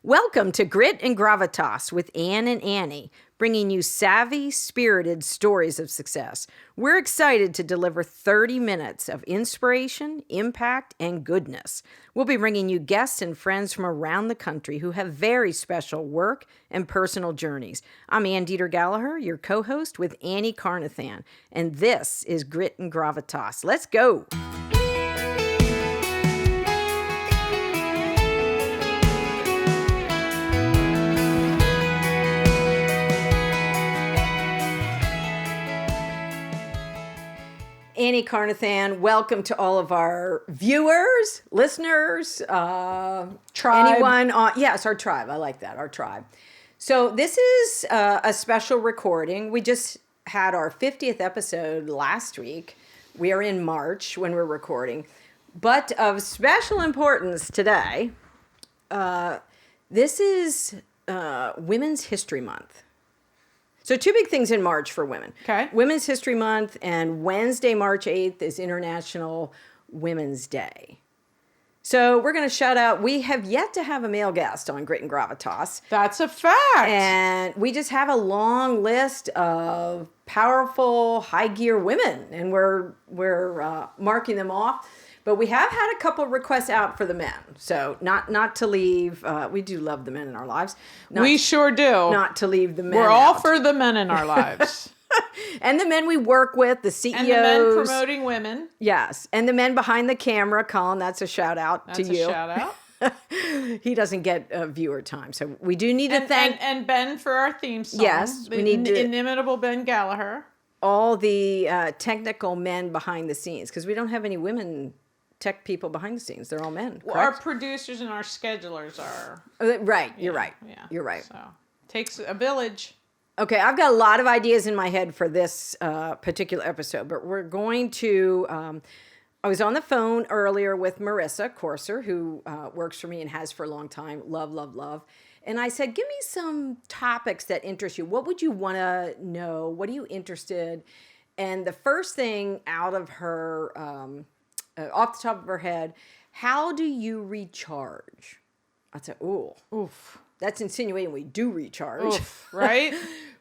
Welcome to Grit and Gravitas with Ann and Annie, bringing you savvy, spirited stories of success. We're excited to deliver 30 minutes of inspiration, impact, and goodness. We'll be bringing you guests and friends from around the country who have very special work and personal journeys. I'm Ann Deeter Gallaher, your co-host with Annie Carnathan, and this is Grit and Gravitas. Let's go! Annie Carnathan, welcome to all of our viewers, listeners, tribe. Anyone on, yes, our tribe. I like that, our tribe. So this is a special recording. We just had our 50th episode last week. We are in March when we're recording. But of special importance today, this is Women's History Month. So two big things in March for women. Okay. Women's History Month, and Wednesday, March 8th is International Women's Day. So we're going to shout out, we have yet to have a male guest on Grit and Gravitas. That's a fact. And we just have a long list of powerful, high gear women, and we're marking them off. But we have had a couple of requests out for the men. So not to leave, we do love the men in our lives. We sure do. Not to leave the men We're out. all for the men in our lives. And the men we work with, the CEOs. And the men promoting women. Yes. And the men behind the camera. Colin, that's a shout out to you. That's a shout out. He doesn't get viewer time. So we do need to thank. And Ben for our theme song. Yes. We need inimitable Ben Gallaher. All the technical men behind the scenes. Because we don't have any women tech people behind the scenes. They're all men. Well, our producers and our schedulers are. Right. You're right. Yeah. You're right. So takes a village. Okay, I've got a lot of ideas in my head for this particular episode, but we're going to, I was on the phone earlier with Marissa Corser, who works for me and has for a long time. Love, love, love. And I said, give me some topics that interest you. What would you want to know? What are you interested? And the first thing out of her, off the top of her head, how do you recharge? I said, oof. That's insinuating we do recharge. Oof, right?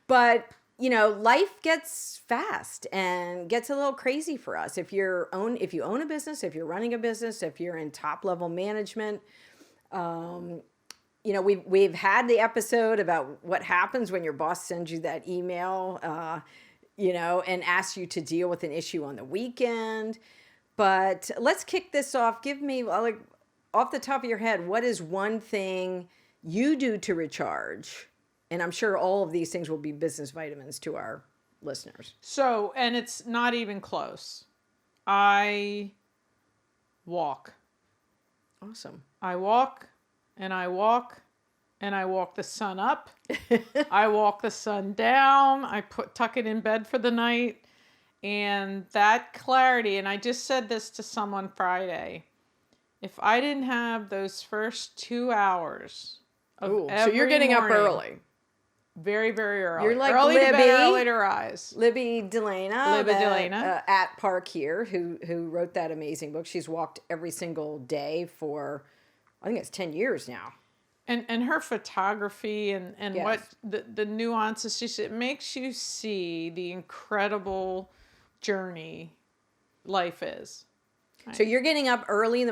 But, you know, life gets fast and gets a little crazy for us. If you own a business, if you're running a business, if you're in top level management, you know, we've had the episode about what happens when your boss sends you that email, you know, and asks you to deal with an issue on the weekend. But let's kick this off. Give me, like, off the top of your head, what is one thing you do to recharge? And I'm sure all of these things will be business vitamins to our listeners. So, and it's not even close. I walk. Awesome. I walk and I walk and I walk the sun up. I walk the sun down. I tuck it in bed for the night. And that clarity, and I just said this to someone Friday, if I didn't have those first 2 hours of every so you're getting morning, up early. Very, very early. You're like early Libby, to bed, early to rise. Libby Delana at Park here, who wrote that amazing book. She's walked every single day for, I think it's 10 years now. And her photography and Yes. what the nuances, it makes you see the incredible journey life is. So you're getting up early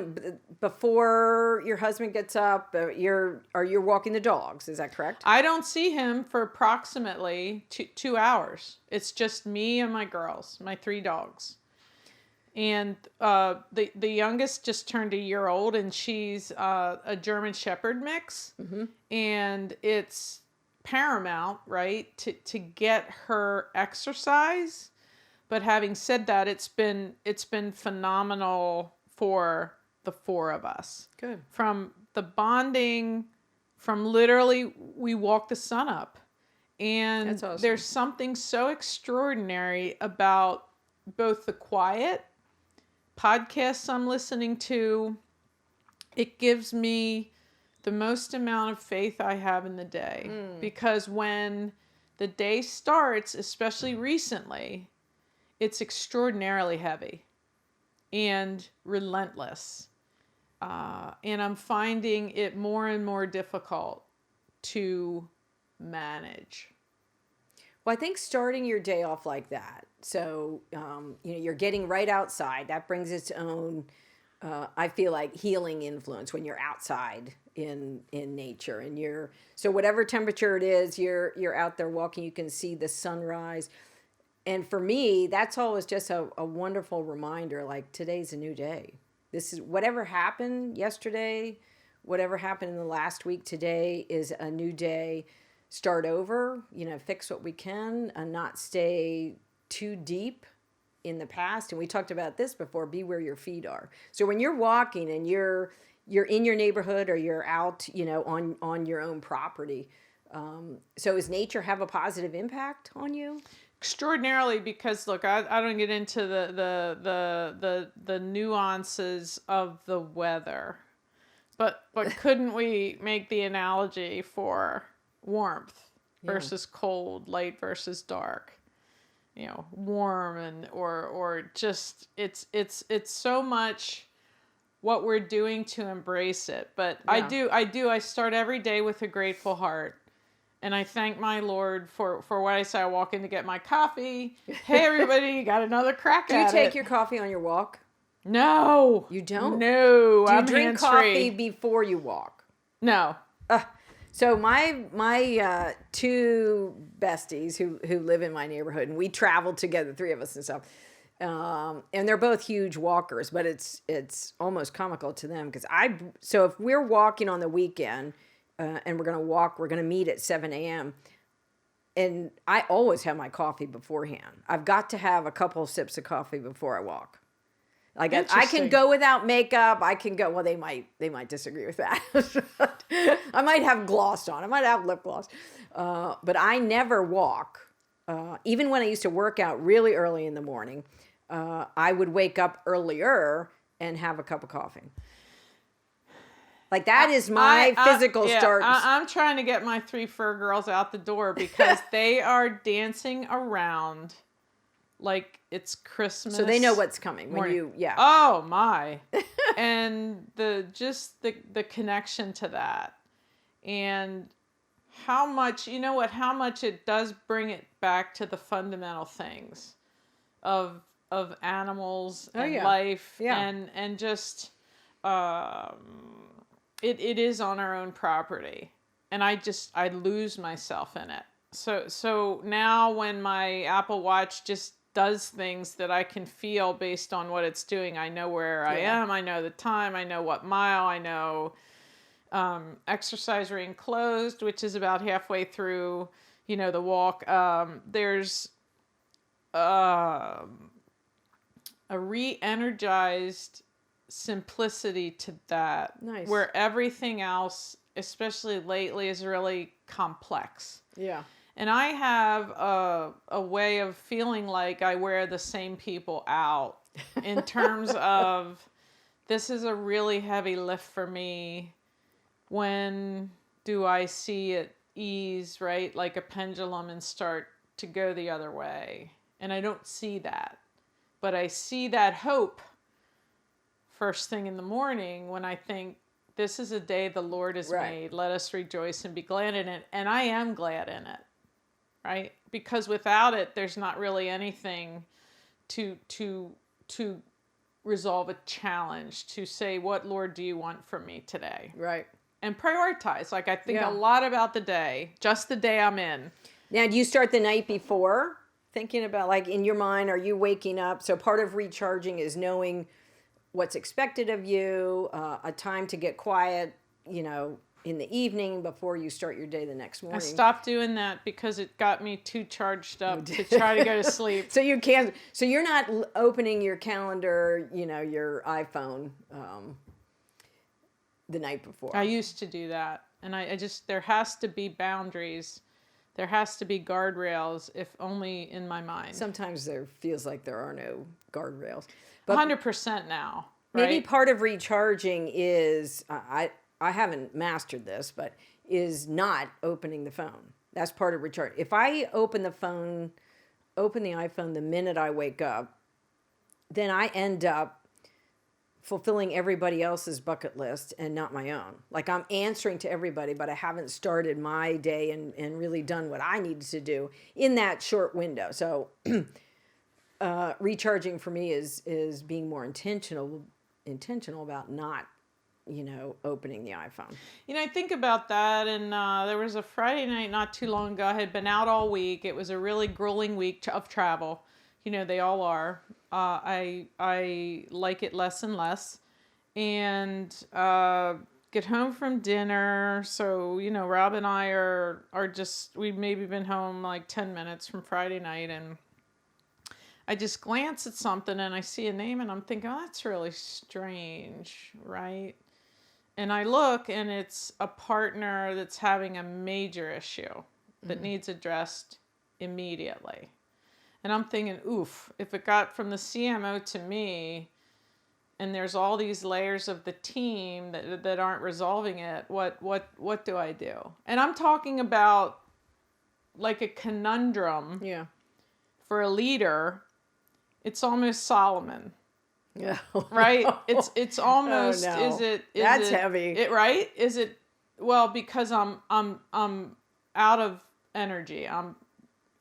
before your husband gets up. You're walking the dogs. Is that correct? I don't see him for approximately 2 hours. It's just me and my girls, my 3 dogs. And the youngest just turned a year old, and she's a German Shepherd mix. Mm-hmm. And it's paramount, right, to get her exercise. But having said that, it's been phenomenal for the 4 of us. Good. From the bonding, from literally we walk the sun up. And That's awesome. There's something so extraordinary about both the quiet podcasts I'm listening to. It gives me the most amount of faith I have in the day. Because when the day starts, especially recently, it's extraordinarily heavy and relentless. And I'm finding it more and more difficult to manage. Well, I think starting your day off like that, so you're getting right outside. That brings its own, I feel like, healing influence when you're outside in nature, and so whatever temperature it is, you're out there walking. You can see the sunrise, and for me, that's always just a wonderful reminder. Like, today's a new day. This is whatever happened yesterday, whatever happened in the last week. Today is a new day. Start over, fix what we can, and not stay too deep in the past. And we talked about this before, be where your feet are. So when you're walking and you're in your neighborhood, or you're out, on your own property. So does nature have a positive impact on you? Extraordinarily, because look, I don't get into the nuances of the weather, but couldn't we make the analogy for warmth versus cold, light versus dark? Warm or just it's so much what we're doing to embrace it. But yeah. I start every day with a grateful heart. And I thank my Lord for what I say. I walk in to get my coffee. Hey, everybody, you got another crack at it. Do you take your coffee on your walk? No. You don't? No. Do you drink coffee before you walk? No. So my two besties who live in my neighborhood, and we travel together, three of us and stuff. And they're both huge walkers, but it's almost comical to them because so if we're walking on the weekend, and we're going to meet at 7 a.m. And I always have my coffee beforehand. I've got to have a couple of sips of coffee before I walk. Like, I can go without makeup. I can go, well, they might disagree with that. I might have gloss on. I might have lip gloss. But I never walk. Even when I used to work out really early in the morning, I would wake up earlier and have a cup of coffee. Like, that is my physical start. I'm trying to get my 3 fur girls out the door because they are dancing around like it's Christmas. So they know what's coming when Oh my. And the connection to that, and how much it does bring it back to the fundamental things of animals and life and just It is on our own property, and I lose myself in it. So now when my Apple Watch just does things that I can feel based on what it's doing, I know where I am, I know the time, I know what mile, I know exercise ring closed, which is about halfway through, the walk. There's a re-energized simplicity to that. Nice. Where everything else, especially lately, is really complex. Yeah. And I have a way of feeling like I wear the same people out in terms of, this is a really heavy lift for me. When do I see it ease, right? Like a pendulum, and start to go the other way. And I don't see that. But I see that hope first thing in the morning when I think, this is a day the Lord has made. Let us rejoice and be glad in it. And I am glad in it, right? Because without it, there's not really anything to resolve a challenge, to say, what, Lord, do you want from me today? Right. And prioritize. Like, I think a lot about the day, just the day I'm in. Now, do you start the night before thinking about, like, in your mind, are you waking up? So part of recharging is knowing what's expected of you, a time to get quiet, in the evening before you start your day the next morning. I stopped doing that because it got me too charged up to try to go to sleep. So you're not opening your calendar, your iPhone, the night before. I used to do that. And I just, there has to be boundaries. There has to be guardrails, if only in my mind. Sometimes there feels like there are no guardrails. But 100% now. Right? Maybe part of recharging is, I haven't mastered this, but is not opening the phone. That's part of recharge. If I open the iPhone the minute I wake up, then I end up fulfilling everybody else's bucket list and not my own. Like I'm answering to everybody, but I haven't started my day and really done what I needed to do in that short window. So recharging for me is being more intentional about not, opening the iPhone. I think about that, and there was a Friday night not too long ago. I had been out all week. It was a really grueling week of travel. They all are. I like it less and less, and get home from dinner. So Rob and I are just, we've maybe been home like 10 minutes from Friday night, and I just glance at something and I see a name and I'm thinking, oh, that's really strange, right? And I look and it's a partner that's having a major issue that needs addressed immediately. And I'm thinking, oof, if it got from the CMO to me and there's all these layers of the team that aren't resolving it, what do I do? And I'm talking about like a conundrum. Yeah. For a leader, it's almost Solomon. Yeah. Right? It's almost no. That's heavy. Right? Is it because I'm out of energy.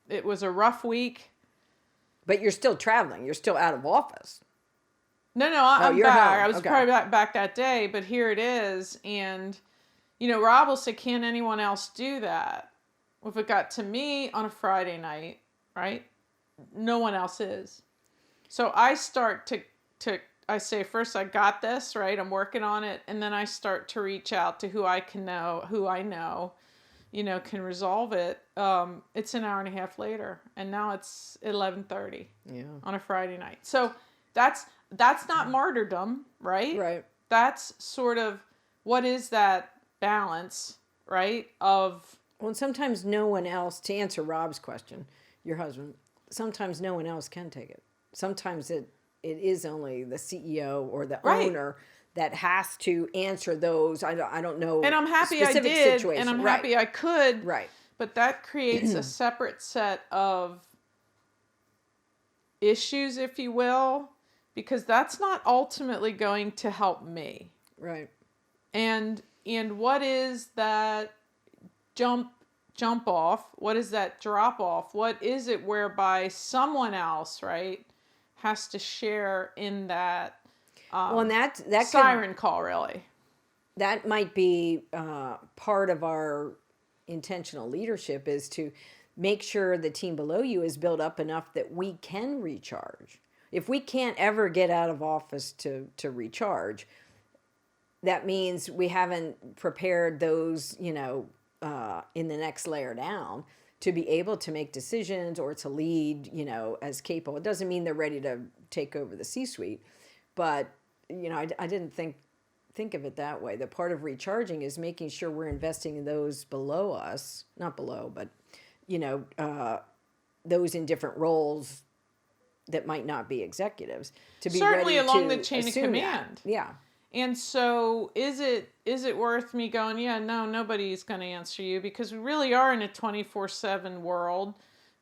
It was a rough week. But you're still traveling. You're still out of office. No, I'm you're back. home. I was Okay. probably back that day, but here it is. And Rob will say, "Can anyone else do that?" If it got to me on a Friday night, right? No one else is. So I start to I say, first, I got this, right? I'm working on it. And then I start to reach out to who I know, can resolve it. It's an hour and a half later, and now it's 11:30 on a Friday night. So that's not martyrdom, right? Right. That's sort of, what is that balance, right? Of, well, sometimes no one else, to answer Rob's question, your husband, sometimes no one else can take it. Sometimes it is only the CEO or the owner that has to answer those. I don't know. And I'm happy I did, and I'm happy I could. Right. But that creates a separate set of issues, if you will, because that's not ultimately going to help me. Right. And what is that jump off? What is that drop off? What is it whereby someone else, right, has to share in that and that siren call, really? That might be part of our intentional leadership, is to make sure the team below you is built up enough that we can recharge. If we can't ever get out of office to recharge, that means we haven't prepared those, in the next layer down to be able to make decisions or to lead, as capable. It doesn't mean they're ready to take over the C-suite, but, I didn't think of it that way. The part of recharging is making sure we're investing in those below us, not below, but, those in different roles that might not be executives, to be certainly ready along to the chain of assume command. that. Yeah. And so is it worth me going, yeah, no, nobody's going to answer you, because we really are in a 24/7 world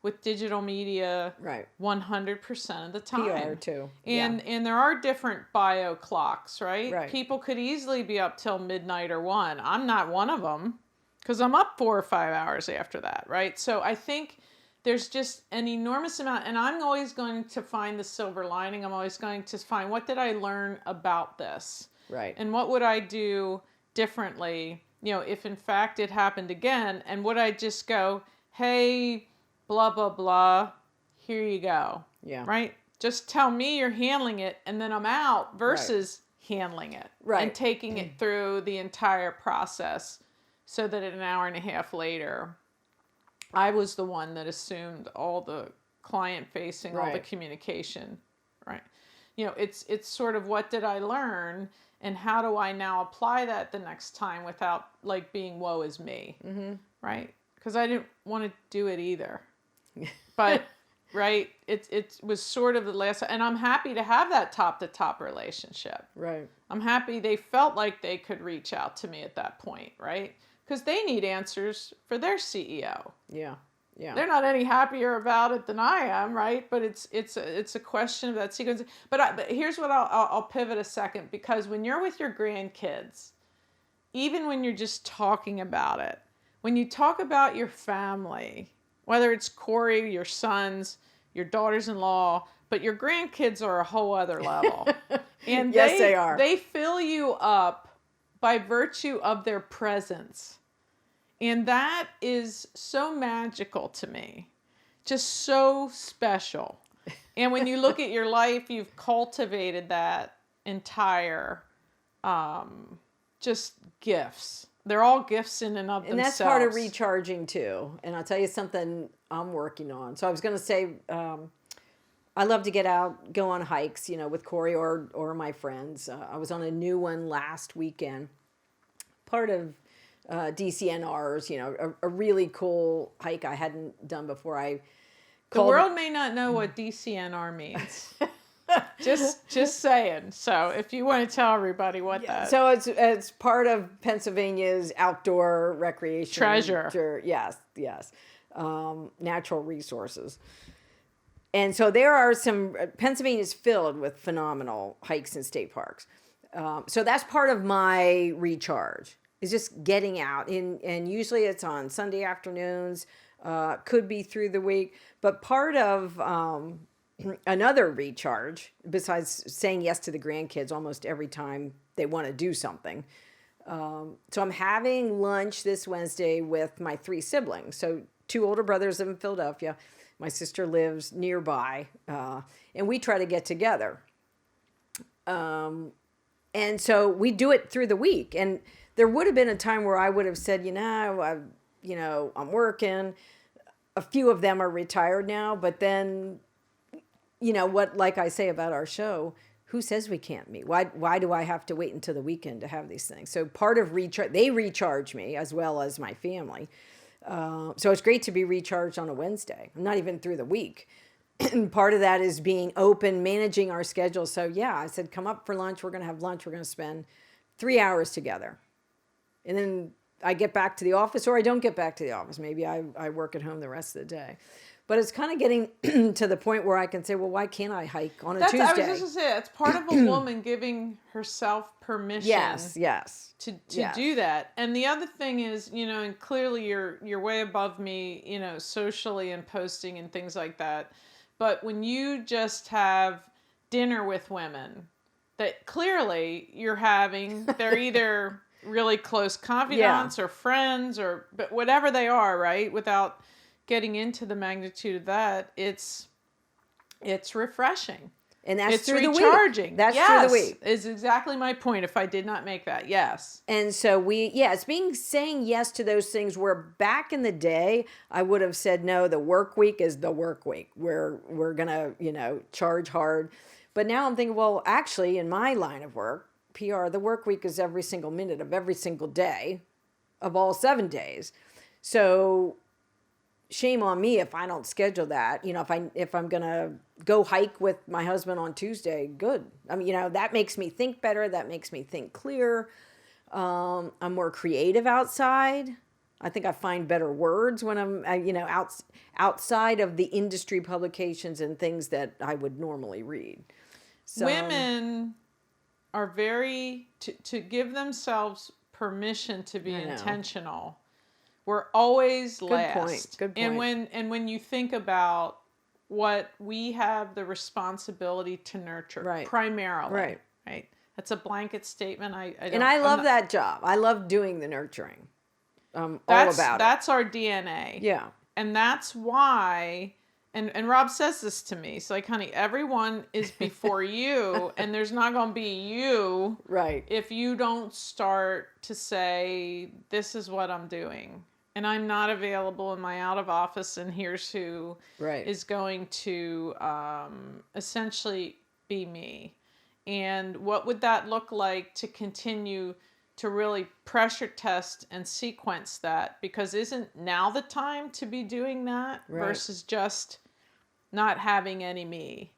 with digital media, Right. 100% of the time. PR too. And there are different bio clocks, right? Right. People could easily be up till midnight or 1. I'm not one of them, because I'm up 4 or 5 hours after that, right? So I think there's just an enormous amount, and I'm always going to find the silver lining. I'm always going to find, what did I learn about this? Right. And what would I do differently, if in fact it happened again? And would I just go, hey, blah, blah, blah, here you go. Yeah. Right? Just tell me you're handling it and then I'm out, versus handling it. Right. And taking it through the entire process, so that an hour and a half later, I was the one that assumed all the client facing, all the communication. Right. It's sort of, what did I learn? And how do I now apply that the next time without like being woe is me, right? Because I didn't want to do it either. But, right, it was sort of the last, and I'm happy to have that top-to-top relationship. Right. I'm happy they felt like they could reach out to me at that point, right? Because they need answers for their CEO. Yeah. Yeah. They're not any happier about it than I am, right? But it's a question of that sequence. But here's what I'll pivot a second, because when you're with your grandkids, even when you're just talking about it, when you talk about your family, whether it's Corey, your sons, your daughters-in-law, but your grandkids are a whole other level. And yes, they are. They fill you up by virtue of their presence. And that is so magical to me, just so special. And when you look at your life, you've cultivated that entire, just gifts. They're all gifts in and of themselves. And that's part of recharging too. And I'll tell you something I'm working on. So I was going to say, I love to get out, go on hikes, with Corey or my friends. I was on a new one last weekend. Part of DCNR's, a really cool hike I hadn't done before. The world may not know what DCNR means. just saying. So if you want to tell everybody what that. So it's part of Pennsylvania's outdoor recreation treasure. Yes. Natural resources. And so there are Pennsylvania's filled with phenomenal hikes and state parks. So that's part of my recharge, is just getting out. And usually it's on Sunday afternoons, could be through the week. But part of another recharge, besides saying yes to the grandkids almost every time they want to do something. So I'm having lunch this Wednesday with my 3 siblings. So 2 older brothers live in Philadelphia. My sister lives nearby, and we try to get together. And so we do it through the week. And there would have been a time where I would have said, I'm working. A few of them are retired now, but then, like I say about our show, who says we can't meet? Why do I have to wait until the weekend to have these things? So part of they recharge me as well as my family. So it's great to be recharged on a Wednesday. I'm not even through the week. And part of that is being open, managing our schedule. So yeah, I said, come up for lunch. We're going to have lunch. We're going to spend 3 hours together. And then I get back to the office, or I don't get back to the office. Maybe I work at home the rest of the day. But it's kind of getting to the point where I can say, well, why can't I hike on a Tuesday? I was just going to say, it's part of a woman giving herself permission. Yes. To do that. And the other thing is, and clearly you're way above me, socially and posting and things like that. But when you just have dinner with women that clearly you're having, they're either really close confidants or friends but whatever they are, right? Without getting into the magnitude of that, it's refreshing. And that's it's through recharging. The week. That's through the week. Is exactly my point. If I did not make that, yes. And so it's saying yes to those things where back in the day, I would have said, no, the work week is the work week. We're going to, charge hard. But now I'm thinking, well, actually in my line of work, PR, the work week is every single minute of every single day of all 7 days. So shame on me if I don't schedule that. If I'm going to go hike with my husband on Tuesday, good. I mean, that makes me think better. That makes me think clear. I'm more creative outside. I think I find better words when I'm, outside of the industry publications and things that I would normally read. So, women are very, to give themselves permission to be intentional. We're always last. Good point. And when you think about what we have the responsibility to nurture, primarily, right? That's a blanket statement. I love that job. I love doing the nurturing. All about it. That's our DNA. Yeah. And that's why, and Rob says this to me. So like, honey, everyone is before you, and there's not going to be you. Right. If you don't start to say, this is what I'm doing. And I'm not available in my out of office, and here's who is going to essentially be me. And what would that look like to continue to really pressure test and sequence that? Because isn't now the time to be doing that versus just not having any me?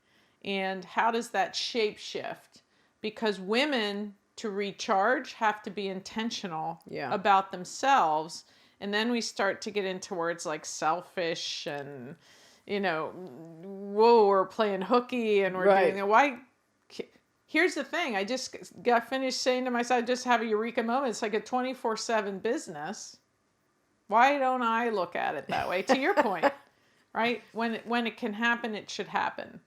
And how does that shape shift? Because women, to recharge, have to be intentional about themselves. And then we start to get into words like selfish and, whoa, we're playing hooky and we're Right. doing why. Here's the thing. I just got finished saying to myself, I just have a eureka moment. It's like a 24/7 business. Why don't I look at it that way? To your point, right? When it can happen, it should happen.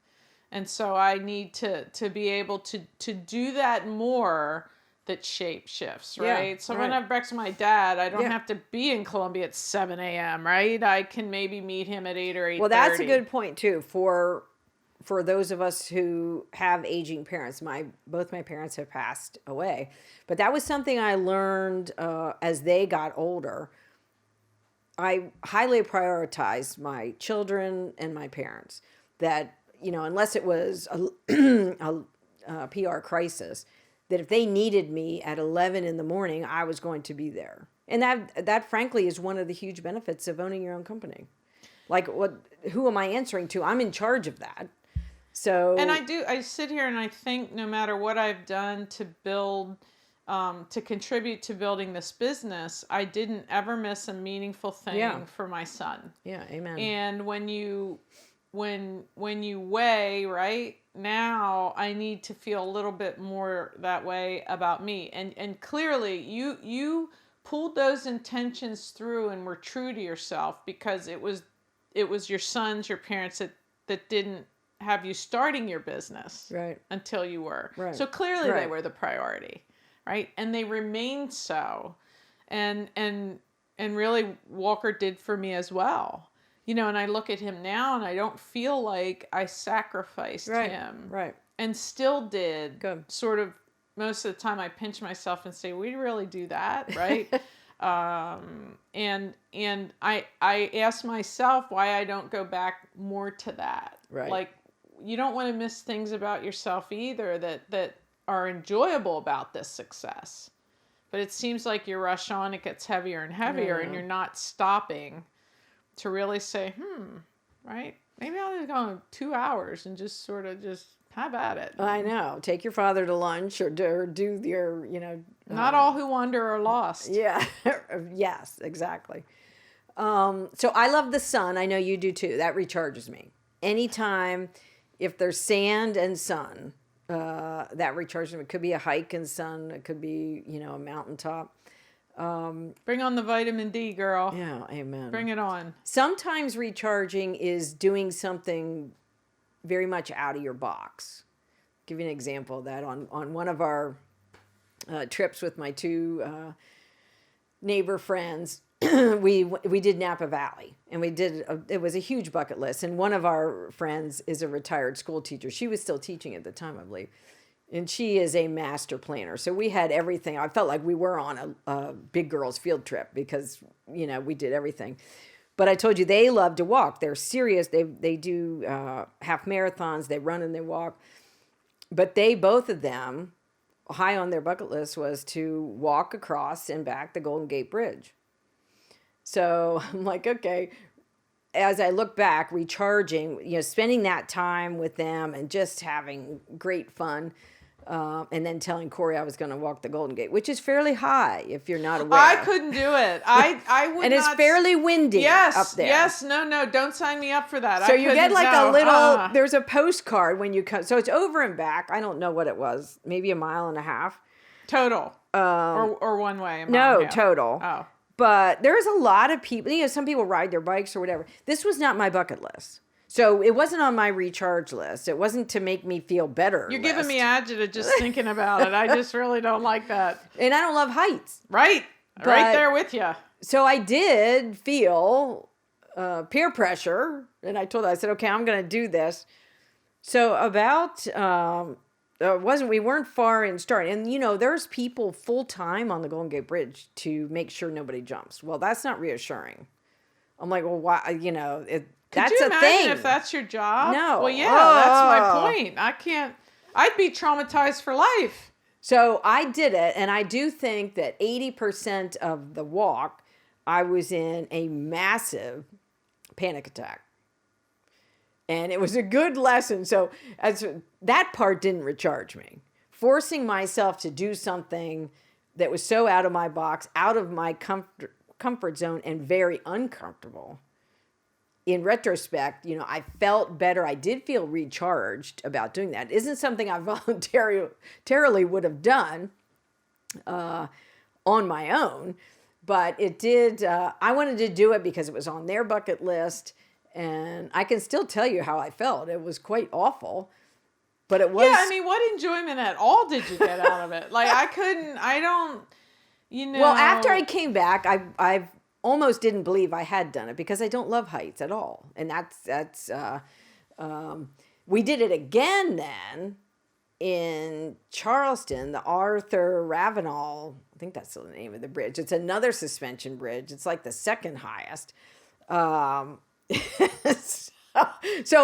And so I need to be able to do that more, that shape shifts, right? Yeah, So right. when I have breakfast with my dad, I don't Yeah. have to be in Columbia at 7 a.m., right? I can maybe meet him at 8 or 8:30. Well, that's a good point too for those of us who have aging parents. Both my parents have passed away, but that was something I learned as they got older. I highly prioritized my children and my parents. That, unless it was a PR crisis, that if they needed me at 11 in the morning, I was going to be there. And that frankly is one of the huge benefits of owning your own company. Like, who am I answering to? I'm in charge of that. So, and I sit here and I think no matter what I've done to build, to contribute to building this business, I didn't ever miss a meaningful thing for my son. Yeah, amen. And when you weigh, right, now I need to feel a little bit more that way about me. And clearly you pulled those intentions through and were true to yourself, because it was your sons, your parents that didn't have you starting your business Right. until you were. Right. So clearly Right. they were the priority, right? And they remained so. And really Walker did for me as well. And I look at him now and I don't feel like I sacrificed him. Right. And still did. Good. Sort of most of the time I pinch myself and say, we really do that, right? And I ask myself why I don't go back more to that. Right. Like, you don't want to miss things about yourself either that are enjoyable about this success. But it seems like you rush on, it gets heavier and heavier, and you're not stopping to really say, right? Maybe I'll just go 2 hours and just sort of just have at it. I know. Take your father to lunch or do your, Not all who wander are lost. Yeah. Yes, exactly. So I love the sun. I know you do too. That recharges me. Anytime, if there's sand and sun, that recharges me. It could be a hike in sun. It could be, a mountaintop. Bring on the vitamin D, girl. Yeah, amen. Bring it on. Sometimes recharging is doing something very much out of your box. Give you an example of that. On one of our trips with my two neighbor friends, we did Napa Valley, and it was a huge bucket list. And one of our friends is a retired school teacher. She was still teaching at the time, I believe. And she is a master planner. So we had everything. I felt like we were on a big girls field trip because, we did everything. But I told you, they love to walk. They're serious. They do half marathons. They run and they walk. But both of them, high on their bucket list was to walk across and back the Golden Gate Bridge. So I'm like, okay. As I look back, recharging, spending that time with them and just having great fun. And then telling Corey I was going to walk the Golden Gate, which is fairly high if you're not aware. I couldn't do it. I would and it's fairly windy up there. Yes, no, don't sign me up for that. So you get like a little, there's a postcard when you come. So it's over and back. I don't know what it was. Maybe 1.5 miles. Total. Or one way. A mile No, and a half. total. Oh. But there's a lot of people, some people ride their bikes or whatever. This was not my bucket list. So it wasn't on my recharge list. It wasn't to make me feel better. You're giving me agita just thinking about it. I just really don't like that. And I don't love heights. Right. Right there with you. So I did feel peer pressure. And I I said, okay, I'm going to do this. So about, we weren't far in starting. And, there's people full time on the Golden Gate Bridge to make sure nobody jumps. Well, that's not reassuring. I'm like, well, why, Could you imagine if that's your job? No. Well, yeah, that's my point. I'd be traumatized for life. So I did it, and I do think that 80% of the walk, I was in a massive panic attack. And it was a good lesson. So that part didn't recharge me. Forcing myself to do something that was so out of my box, out of my comfort zone and very uncomfortable. In retrospect, I felt better. I did feel recharged about doing that. It isn't something I voluntarily would have done on my own, but it did. I wanted to do it because it was on their bucket list, and I can still tell you how I felt. It was quite awful, but it was. Yeah, I mean, what enjoyment at all did you get out of it? Like, I don't, Well, after I came back, I almost didn't believe I had done it because I don't love heights at all. And we did it again then in Charleston, the Arthur Ravenel, I think that's the name of the bridge. It's another suspension bridge. It's like the second highest. So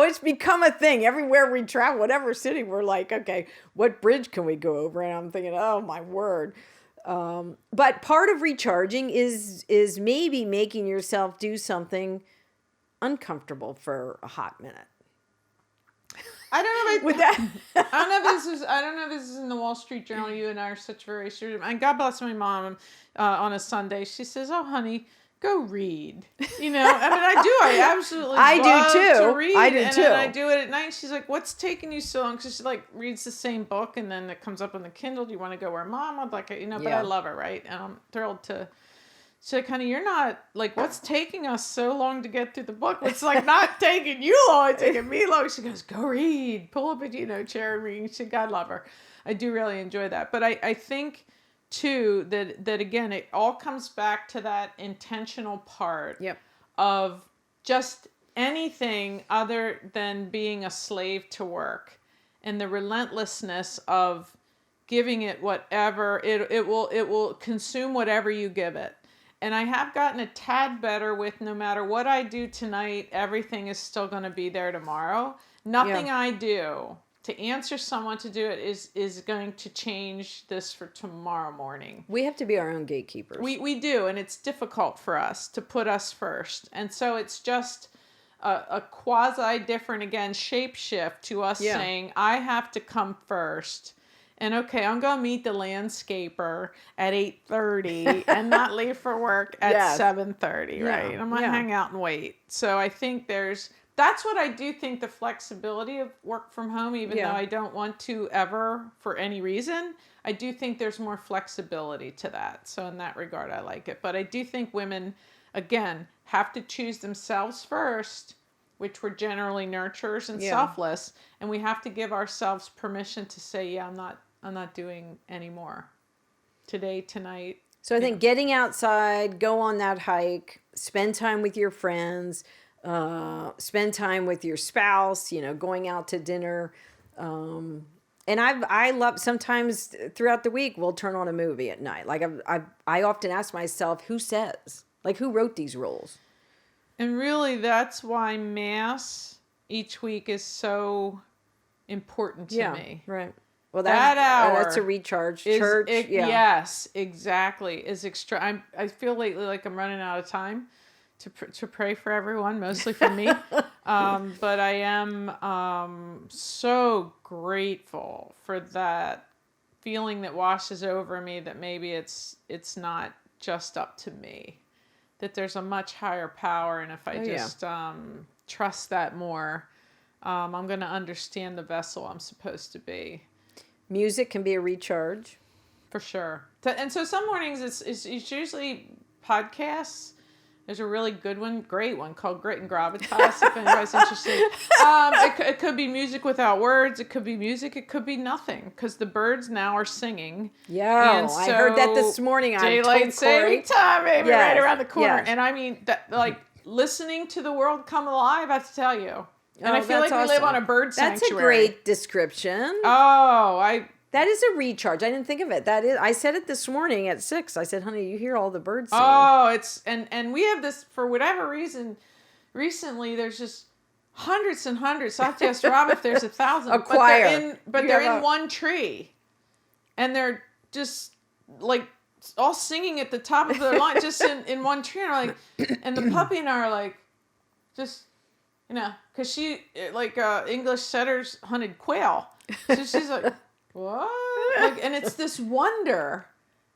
it's become a thing everywhere we travel, whatever city, we're like, okay, what bridge can we go over? And I'm thinking, oh my word. But part of recharging is maybe making yourself do something uncomfortable for a hot minute. I don't know if I don't know if this is in the Wall Street Journal. You and I are such very serious. And God bless my mom. On a Sunday, she says, "Oh, honey, go read." I mean, I absolutely love do too. to read. I do and too. And I do it at night. She's like, "What's taking you so long?" Because she reads the same book, and then it comes up on the Kindle. Do you want to go where Mom would like it? But I love her, right? And I'm thrilled to. She's like, "Honey, you're not what's taking us so long to get through the book? It's not taking you long. It's taking me long." She goes, "Go read. Pull up a chair and read." She said, "God love her." I do really enjoy that, but I think too that again it all comes back to that intentional part of just anything other than being a slave to work and the relentlessness of giving it whatever it will consume whatever you give it. And I have gotten a tad better with no matter what I do tonight, everything is still going to be there tomorrow. Nothing I do to answer someone to do it is going to change this for tomorrow morning. We have to be our own gatekeepers. We do, and it's difficult for us to put us first. And so it's just a quasi-different, again, shape shift to us saying, I have to come first. And okay, I'm going to meet the landscaper at 8:30 and not leave for work at 7:30, right? I'm going to hang out and wait. So I think that's what I do think the flexibility of work from home, even though I don't want to ever for any reason, I do think there's more flexibility to that. So in that regard, I like it. But I do think women, again, have to choose themselves first, which we're generally nurturers and selfless. And we have to give ourselves permission to say, I'm not doing anymore today, tonight. So I think getting outside, go on that hike, spend time with your friends, spend time with your spouse, going out to dinner. And I love, sometimes throughout the week, we'll turn on a movie at night. I often ask myself, who wrote these rules? And really, that's why Mass each week is so important to me. Right. Well, that hour that's a recharge. Church. Yes, exactly. Is extra. I feel lately like I'm running out of time to pray for everyone, mostly for me. But I am so grateful for that feeling that washes over me that maybe it's not just up to me, that there's a much higher power. And if I trust that more, I'm going to understand the vessel I'm supposed to be. Music can be a recharge. For sure. And so some mornings it's usually podcasts. There's a really good one, great one called Grit and Gravitas, if anybody's interested. It could be music without words. It could be music. It could be nothing, because the birds now are singing. Yeah, and so I heard that this morning. Daylight saving time, baby, right around the corner. Yes. And I mean, listening to the world come alive, I have to tell you. And I feel like we live on a bird sanctuary. That's a great description. That is a recharge. I didn't think of it. I said it this morning at 6. I said, honey, you hear all the birds singing. Oh, and we have this, for whatever reason, recently there's just hundreds and hundreds. So I have to ask Rob if there's 1,000. A choir. But they're in one tree. And they're just all singing at the top of their line, just in one tree. And and the puppy and I are just, because she, English setters hunted quail. So she's like, what? And it's this wonder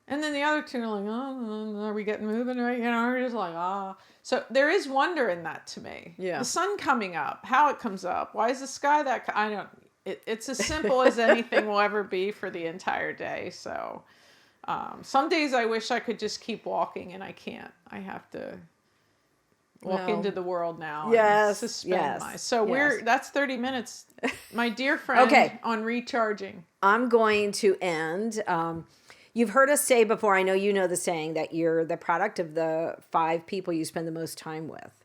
And then the other two are like, oh, are we getting moving right? We're just like, ah. So there is wonder in that to me. Yeah. The sun coming up, how it comes up. Why is the sky that? I don't. It's as simple as anything will ever be for the entire day. So some days I wish I could just keep walking, and I can't. I have to walk into the world now. Yes. And suspend my. So yes. that's 30 minutes, my dear friend. On recharging. I'm going to end. You've heard us say before, I know you know the saying, that you're the product of the 5 people you spend the most time with.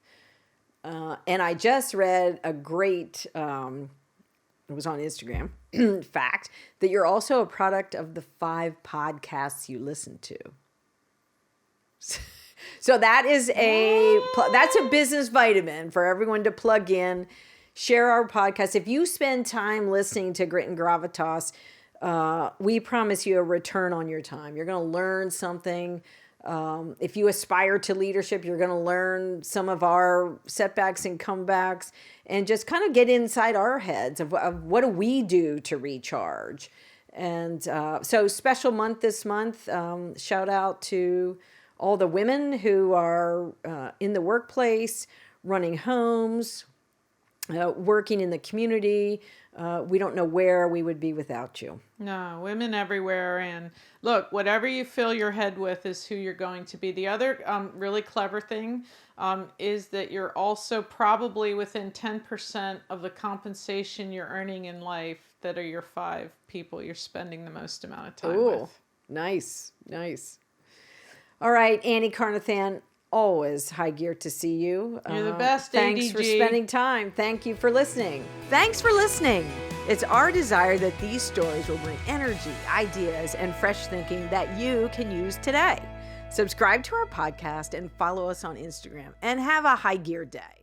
And I just read a great, it was on Instagram, fact, that you're also a product of the 5 podcasts you listen to. So that is that's a business vitamin for everyone to plug in, share our podcast. If you spend time listening to Grit and Gravitas, we promise you a return on your time. You're going to learn something. If you aspire to leadership, you're going to learn some of our setbacks and comebacks, and just kind of get inside our heads of what do we do to recharge. And so special month this month, shout out to all the women who are in the workplace, running homes, working in the community. We don't know where we would be without you. No, women everywhere. And look, whatever you fill your head with is who you're going to be. The other really clever thing is that you're also probably within 10% of the compensation you're earning in life that are your 5 people you're spending the most amount of time with. Nice, nice. All right, Annie Carnathan, always high gear to see you. You're the best, Thanks ADG. for spending time. Thank you for listening. Thanks for listening. It's our desire that these stories will bring energy, ideas, and fresh thinking that you can use today. Subscribe to our podcast and follow us on Instagram, and have a high gear day.